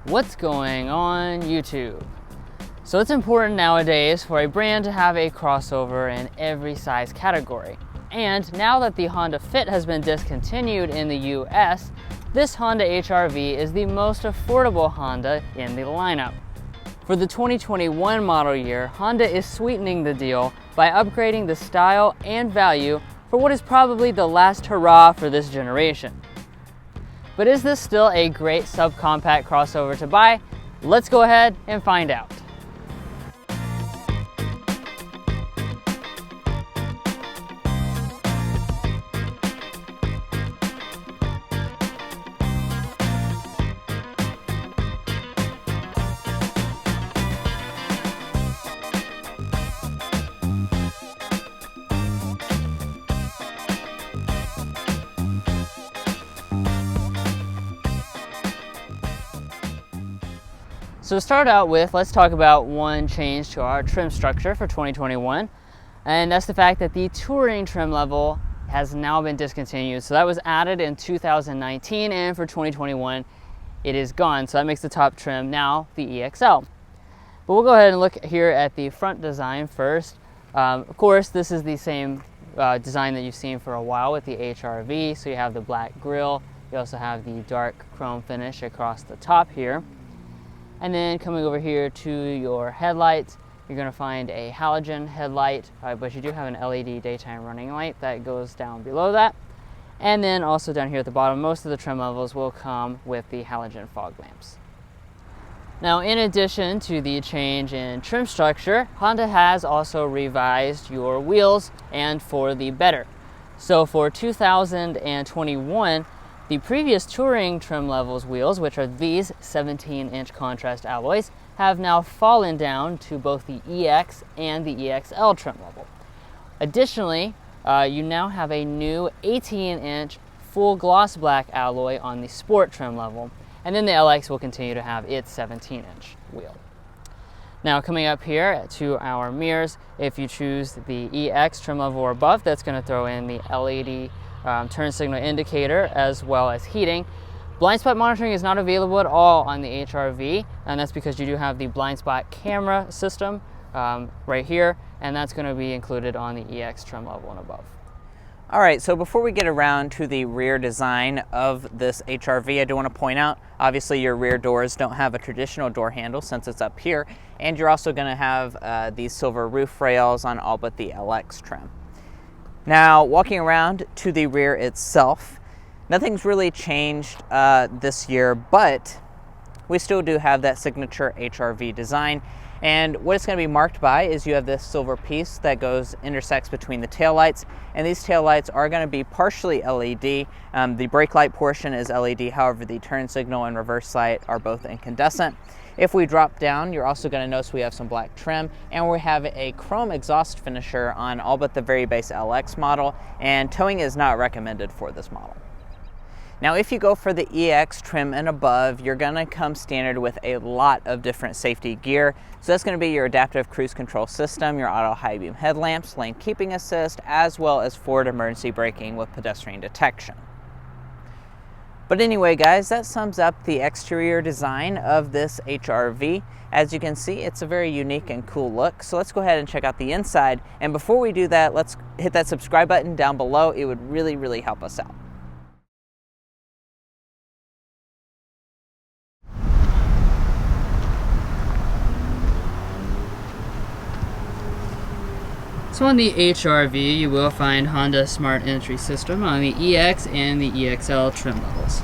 What's going on YouTube? So it's important nowadays for a brand to have a crossover in every size category. And now that the Honda Fit has been discontinued in the US, this Honda HR-V is the most affordable Honda in the lineup. For the 2021 model year, Honda is sweetening the deal by upgrading the style and value for what is probably the last hurrah for this generation. But is this still a great subcompact crossover to buy? Let's go ahead and find out. So to start out with, let's talk about one change to our trim structure for 2021, and that's the fact that the touring trim level has now been discontinued. So that was added in 2019, and for 2021 it is gone. So that makes the top trim now the EXL. But we'll go ahead and look here at the front design first. Of course, this is the same design that you've seen for a while with the HR-V. So you have the black grille, you also have the dark chrome finish across the top here. And then coming over here to your headlights, you're going to find a halogen headlight, but you do have an LED daytime running light that goes down below that. And then also down here at the bottom, most of the trim levels will come with the halogen fog lamps. Now, in addition to the change in trim structure, Honda has also revised your wheels, and for the better. So for 2021, the previous touring trim levels wheels, which are these 17-inch contrast alloys, have now fallen down to both the EX and the EXL trim level. Additionally, you now have a new 18-inch full gloss black alloy on the sport trim level, and then the LX will continue to have its 17-inch wheel. Now coming up here to our mirrors, if you choose the EX trim level or above, that's going to throw in the LED turn signal indicator as well as heating. Blind spot monitoring is not available at all on the HR-V, and that's because you do have the blind spot camera system right here, and that's going to be included on the EX trim level and above. All right, so before we get around to the rear design of this HR-V, I do want to point out, obviously your rear doors don't have a traditional door handle since it's up here, and you're also going to have these silver roof rails on all but the LX trim. Now, walking around to the rear itself, nothing's really changed this year, but we still do have that signature HR-V design. And what it's going to be marked by is you have this silver piece that intersects between the taillights, and these taillights are going to be partially LED. The brake light portion is LED, however the turn signal and reverse light are both incandescent. If we drop down, you're also going to notice we have some black trim, and we have a chrome exhaust finisher on all but the very base LX model, and towing is not recommended for this model. Now, if you go for the EX trim and above, you're going to come standard with a lot of different safety gear. So that's going to be your adaptive cruise control system, your auto high beam headlamps, lane keeping assist, as well as forward emergency braking with pedestrian detection. But anyway, guys, that sums up the exterior design of this HR-V. As you can see, it's a very unique and cool look. So let's go ahead and check out the inside. And before we do that, let's hit that subscribe button down below. It would really, really help us out. So on the HR-V, you will find Honda Smart Entry System on the EX and the EXL trim levels.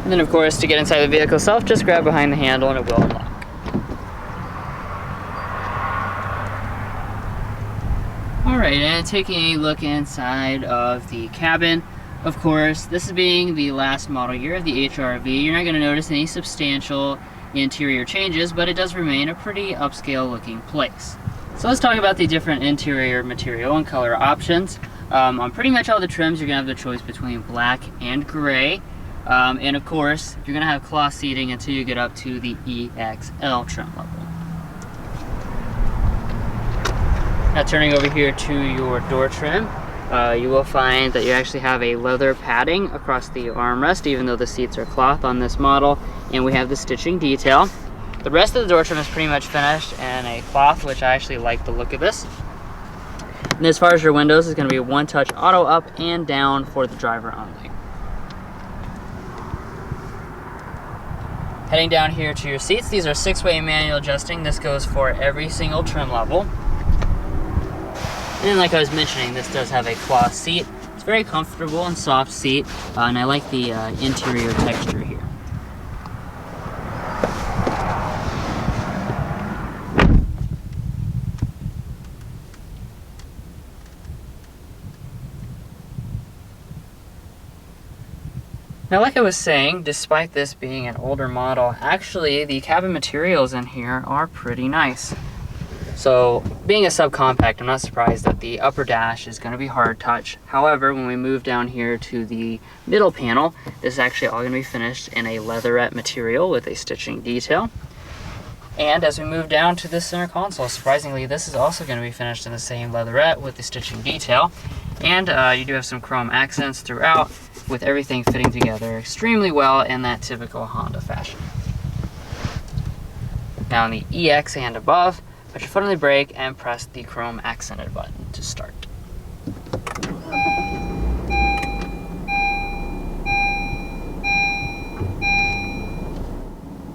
And then of course, to get inside the vehicle itself, just grab behind the handle and it will unlock. Alright, and taking a look inside of the cabin, of course, this is being the last model year of the HR-V, you're not going to notice any substantial interior changes, but it does remain a pretty upscale looking place. So let's talk about the different interior material and color options. On pretty much all the trims, you're going to have the choice between black and gray. And of course, you're going to have cloth seating until you get up to the EXL trim level. Now turning over here to your door trim, you will find that you actually have a leather padding across the armrest, even though the seats are cloth on this model, and we have the stitching detail. The rest of the door trim is pretty much finished in a cloth, which I actually like the look of this. And as far as your windows, it's going to be one touch auto up and down for the driver only. Heading down here to your seats, these are 6-way manual adjusting. This goes for every single trim level. And like I was mentioning, this does have a cloth seat. It's very comfortable and soft seat, and I like the interior texture here. Now, like I was saying, despite this being an older model, actually the cabin materials in here are pretty nice. So, being a subcompact, I'm not surprised that the upper dash is going to be hard touch. However, when we move down here to the middle panel, this is actually all going to be finished in a leatherette material with a stitching detail. And as we move down to the center console, surprisingly, this is also going to be finished in the same leatherette with the stitching detail. And you do have some chrome accents throughout, with everything fitting together extremely well in that typical Honda fashion. Now on the EX and above, put your foot on the brake and press the chrome accented button to start.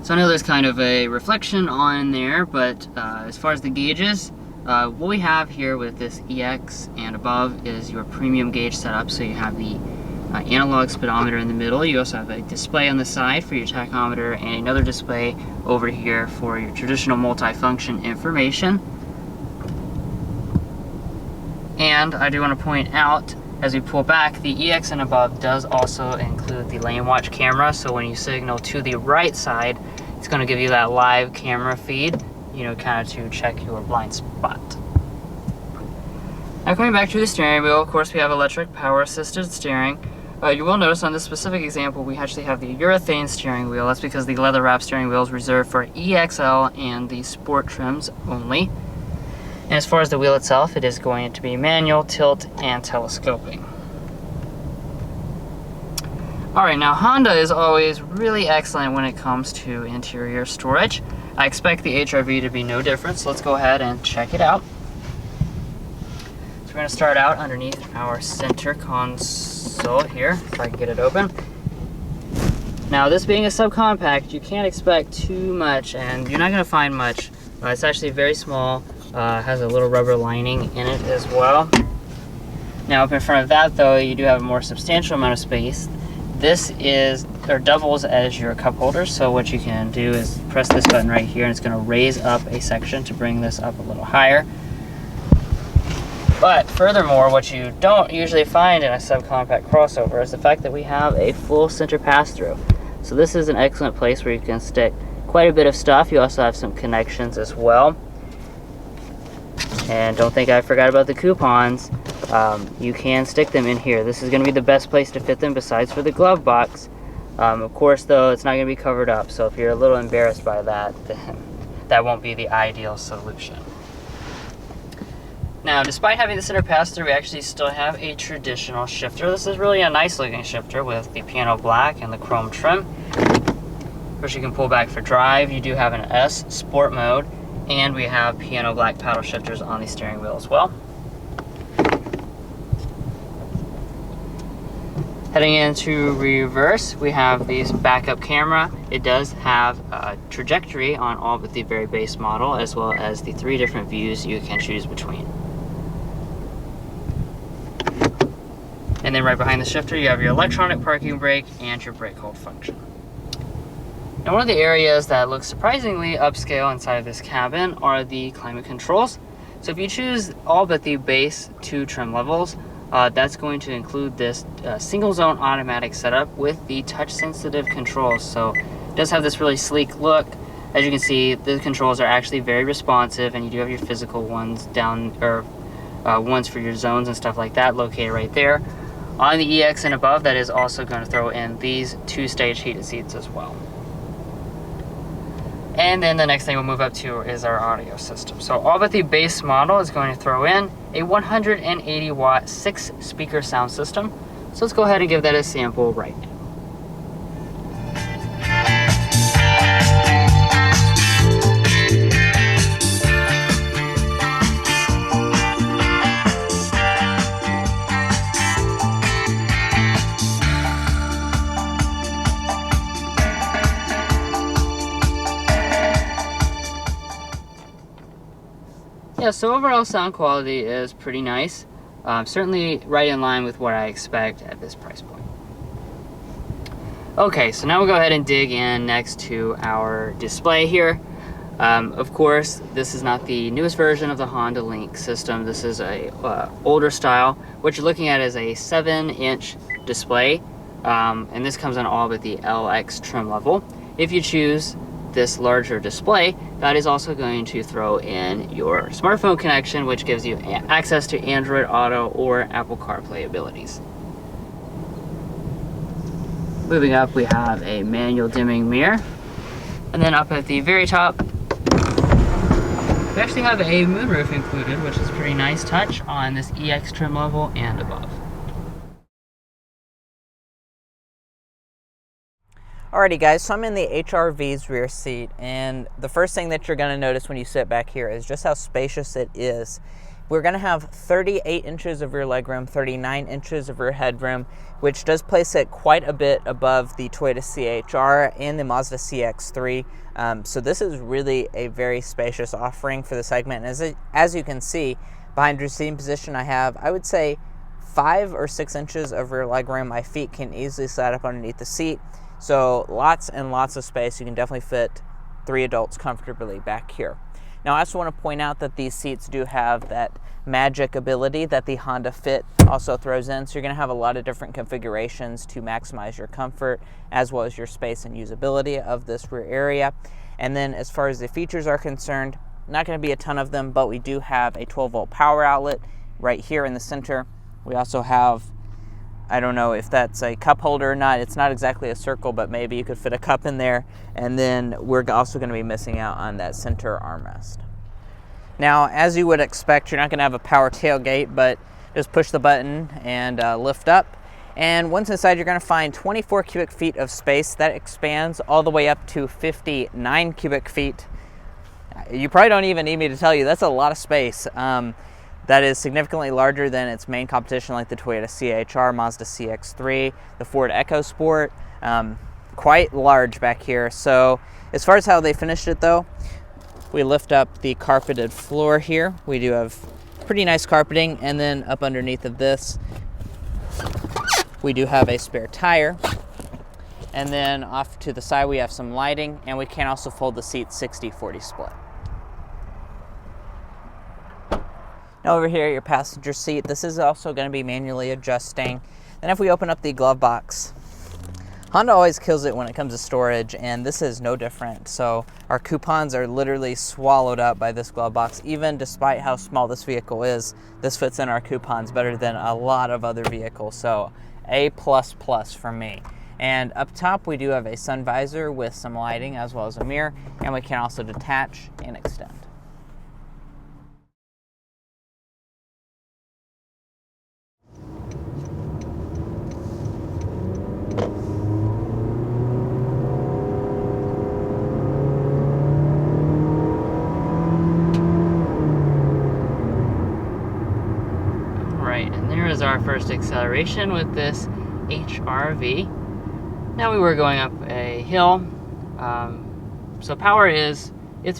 So I know there's kind of a reflection on there, but as far as the gauges, what we have here with this EX and above is your premium gauge setup. So you have the analog speedometer in the middle. You also have a display on the side for your tachometer and another display over here for your traditional multifunction information. And I do want to point out, as we pull back, the EX and above does also include the lane watch camera. So when you signal to the right side, it's going to give you that live camera feed, you know, kind of to check your blind spot. Now coming back to the steering wheel, of course we have electric power assisted steering. You will notice on this specific example we actually have the urethane steering wheel. That's because the leather wrap steering wheel is reserved for EXL and the sport trims only. And as far as the wheel itself, it is going to be manual, tilt, and telescoping. Alright, now Honda is always really excellent when it comes to interior storage. I expect the HR-V to be no different, so let's go ahead and check it out. So we're going to start out underneath our center console here, if I can get it open. Now this being a subcompact, you can't expect too much, and you're not going to find much. It's actually very small, has a little rubber lining in it as well. Now up in front of that though, you do have a more substantial amount of space. This is, or doubles as your cup holder, so what you can do is press this button right here and it's going to raise up a section to bring this up a little higher. But furthermore, what you don't usually find in a subcompact crossover is the fact that we have a full center pass-through. So this is an excellent place where you can stick quite a bit of stuff. You also have some connections as well. And don't think I forgot about the coupons. You can stick them in here. This is going to be the best place to fit them besides for the glove box. Of course though, it's not going to be covered up, so if you're a little embarrassed by that, then that won't be the ideal solution. Now, despite having the center pass-through, we actually still have a traditional shifter. This is really a nice looking shifter with the piano black and the chrome trim. Which you can pull back for drive. You do have an S sport mode, and we have piano black paddle shifters on the steering wheel as well. Heading into reverse, we have this backup camera. It does have a trajectory on all but the very base model, as well as the 3 different views you can choose between. And then right behind the shifter, you have your electronic parking brake and your brake hold function. Now, one of the areas that looks surprisingly upscale inside of this cabin are the climate controls. So if you choose all but the base 2 trim levels, that's going to include this single zone automatic setup with the touch sensitive controls. So it does have this really sleek look. As you can see, the controls are actually very responsive, and you do have your physical ones down, or ones for your zones and stuff like that located right there. On the EX and above, that is also going to throw in these 2-stage heated seats as well. And then the next thing we'll move up to is our audio system. So all but the base model is going to throw in a 180 watt 6-speaker sound system. So let's go ahead and give that a sample right now. Yeah, so overall sound quality is pretty nice. Certainly right in line with what I expect at this price point. Okay, so now we'll go ahead and dig in next to our display here. Of course, this is not the newest version of the Honda Link system. This is a older style. What you're looking at is a 7-inch display, and this comes on all but the LX trim level. If you choose this larger display, that is also going to throw in your smartphone connection, which gives you access to Android Auto or Apple CarPlay abilities. Moving up, we have a manual dimming mirror. And then up at the very top, we actually have a moonroof included, which is a pretty nice touch on this EX trim level and above. Alrighty guys, so I'm in the HR-V's rear seat, and the first thing that you're going to notice when you sit back here is just how spacious it is. We're going to have 38 inches of rear legroom, 39 inches of rear headroom, which does place it quite a bit above the Toyota CHR and the Mazda CX-3. So this is really a very spacious offering for the segment. And as you can see, behind your seating position I have, I would say, 5 or 6 inches of rear legroom. My feet can easily slide up underneath the seat. So lots and lots of space. You can definitely fit 3 adults comfortably back here. Now I also want to point out that these seats do have that magic ability that the Honda Fit also throws in. So you're going to have a lot of different configurations to maximize your comfort as well as your space and usability of this rear area. And then as far as the features are concerned, not going to be a ton of them, but we do have a 12-volt power outlet right here in the center. We also have, I don't know if that's a cup holder or not. It's not exactly a circle, but maybe you could fit a cup in there. And then we're also going to be missing out on that center armrest. Now, as you would expect, you're not going to have a power tailgate, but just push the button and lift up. And once inside, you're going to find 24 cubic feet of space. That expands all the way up to 59 cubic feet. You probably don't even need me to tell you, that's a lot of space. That is significantly larger than its main competition like the Toyota CHR, Mazda CX-3, the Ford EcoSport. Quite large back here. So as far as how they finished it though, we lift up the carpeted floor here. We do have pretty nice carpeting, and then up underneath of this, we do have a spare tire. And then off to the side, we have some lighting, and we can also fold the seat 60-40 split. Now over here, your passenger seat, this is also going to be manually adjusting. Then if we open up the glove box, Honda always kills it when it comes to storage, and this is no different. So our coupons are literally swallowed up by this glove box. Even despite how small this vehicle is, this fits in our coupons better than a lot of other vehicles. So A++ for me. And up top, we do have a sun visor with some lighting as well as a mirror, and we can also detach and extend. Is our first acceleration with this HR-V. Now we were going up a hill, so power it's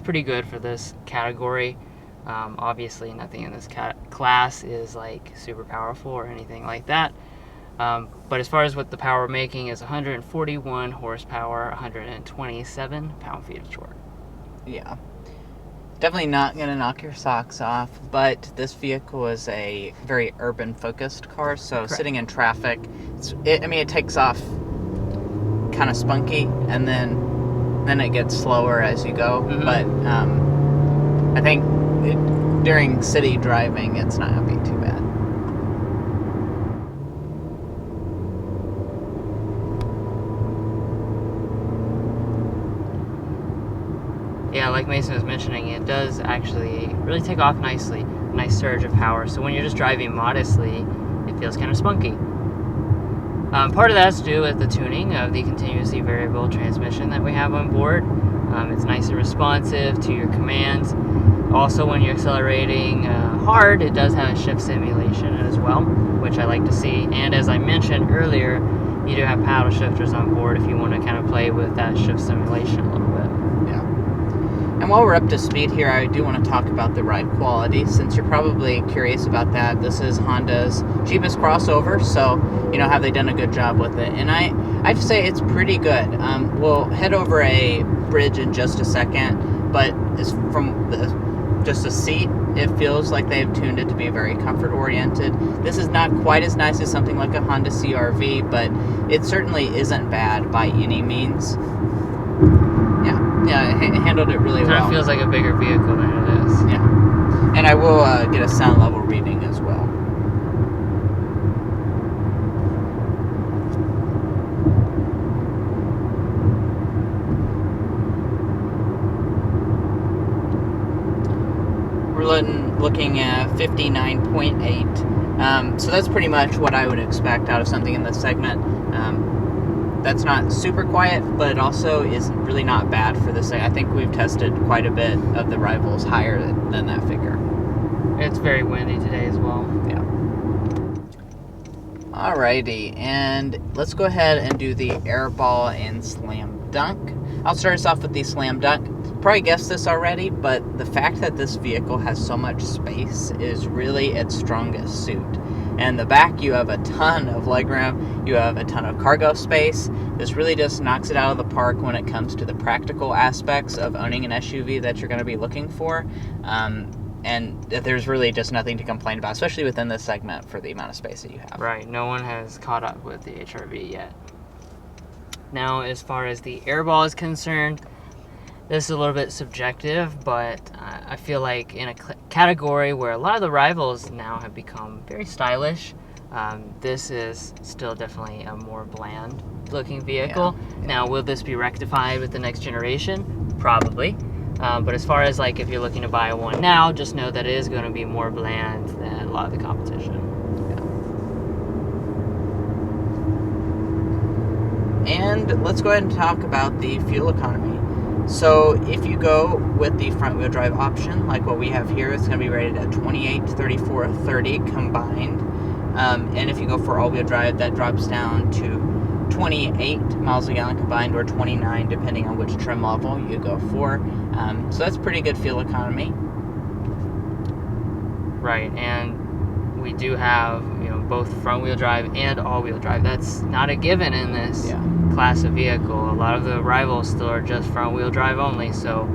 pretty good for this category. Obviously nothing in this class is like super powerful or anything like that, but as far as what the power we're making is 141 horsepower, 127 pound-feet of torque. Yeah. Definitely not going to knock your socks off, but this vehicle is a very urban-focused car, so correct. Sitting in traffic, it takes off kind of spunky, and then it gets slower as you go. Mm-hmm. But I think during city driving, it's not going to be too bad. Yeah, like Mason was mentioning, it does actually really take off nicely. Nice surge of power. So when you're just driving modestly, it feels kind of spunky. Part of that has to do with the tuning of the continuously variable transmission that we have on board. It's nice and responsive to your commands. Also, when you're accelerating hard, it does have a shift simulation as well, which I like to see. And as I mentioned earlier, you do have paddle shifters on board if you want to kind of play with that shift simulation a little bit. Yeah. And while we're up to speed here, I do want to talk about the ride quality, since you're probably curious about that. This is Honda's cheapest crossover, so, you know, have they done a good job with it? And I'd say it's pretty good. We'll head over a bridge in just a second, but as from just a seat, it feels like they've tuned it to be very comfort oriented. This is not quite as nice as something like a Honda CR-V, but it certainly isn't bad by any means. Yeah, it handled it really well. It kind of feels like a bigger vehicle than it is. Yeah. And I will get a sound level reading as well. We're looking at 59.8. So that's pretty much what I would expect out of something in this segment. That's not super quiet, but it also is really not bad for this thing. I think we've tested quite a bit of the rivals higher than that figure. It's very windy today as well. Yeah. Alrighty, and let's go ahead and do the airball and slam dunk. I'll start us off with the slam dunk. Probably guessed this already, but the fact that this vehicle has so much space is really its strongest suit. And the back, you have a ton of legroom, you have a ton of cargo space. This really just knocks it out of the park when it comes to the practical aspects of owning an SUV that you're going to be looking for. And there's really just nothing to complain about, especially within this segment for the amount of space that you have. Right, no one has caught up with the HR-V yet. Now, as far as the airball is concerned, this is a little bit subjective, but I feel like in a category where a lot of the rivals now have become very stylish, this is still definitely a more bland looking vehicle. Yeah. Now, will this be rectified with the next generation? Probably. But as far as like if you're looking to buy one now, just know that it is going to be more bland than a lot of the competition. And let's go ahead and talk about the fuel economy. So if you go with the front wheel drive option, like what we have here, it's going to be rated at 28, 34, 30 combined. And if you go for all wheel drive, that drops down to 28 miles a gallon combined, or 29 depending on which trim level you go for. So that's pretty good fuel economy. Right, and we do have, you know, both front wheel drive and all wheel drive. That's not a given in this class of vehicle. A lot of the rivals still are just front wheel drive only, so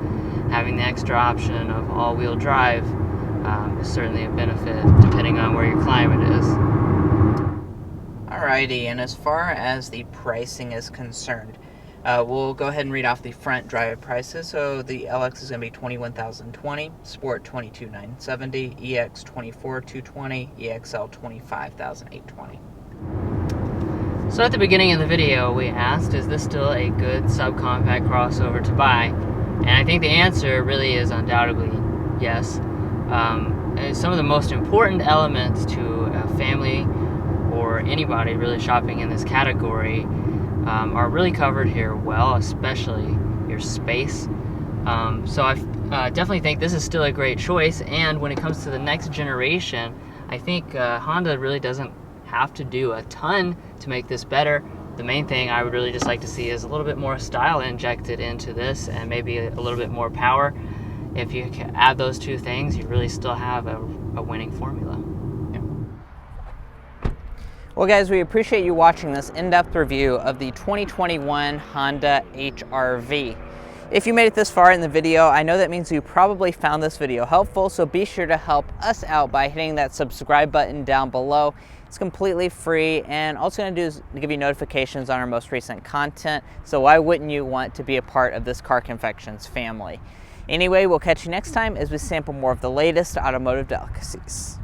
having the extra option of all wheel drive is certainly a benefit depending on where your climate is. Alrighty, and as far as the pricing is concerned, we'll go ahead and read off the front drive prices. So the LX is going to be $21,020, Sport $22,970, EX $24,220, EXL $25,820. So at the beginning of the video, we asked, is this still a good subcompact crossover to buy? And I think the answer really is undoubtedly yes. And some of the most important elements to a family or anybody really shopping in this category are really covered here well, especially your space. So I definitely think this is still a great choice, and when it comes to the next generation, I think Honda really doesn't have to do a ton to make this better. The main thing I would really just like to see is a little bit more style injected into this, and maybe a little bit more power. If you can add those two things, you really still have a winning formula. Well guys, we appreciate you watching this in-depth review of the 2021 Honda HR-V. If you made it this far in the video, I know that means you probably found this video helpful, so be sure to help us out by hitting that subscribe button down below. It's completely free, and all it's going to do is give you notifications on our most recent content, so why wouldn't you want to be a part of this Car Confections family? Anyway, we'll catch you next time as we sample more of the latest automotive delicacies.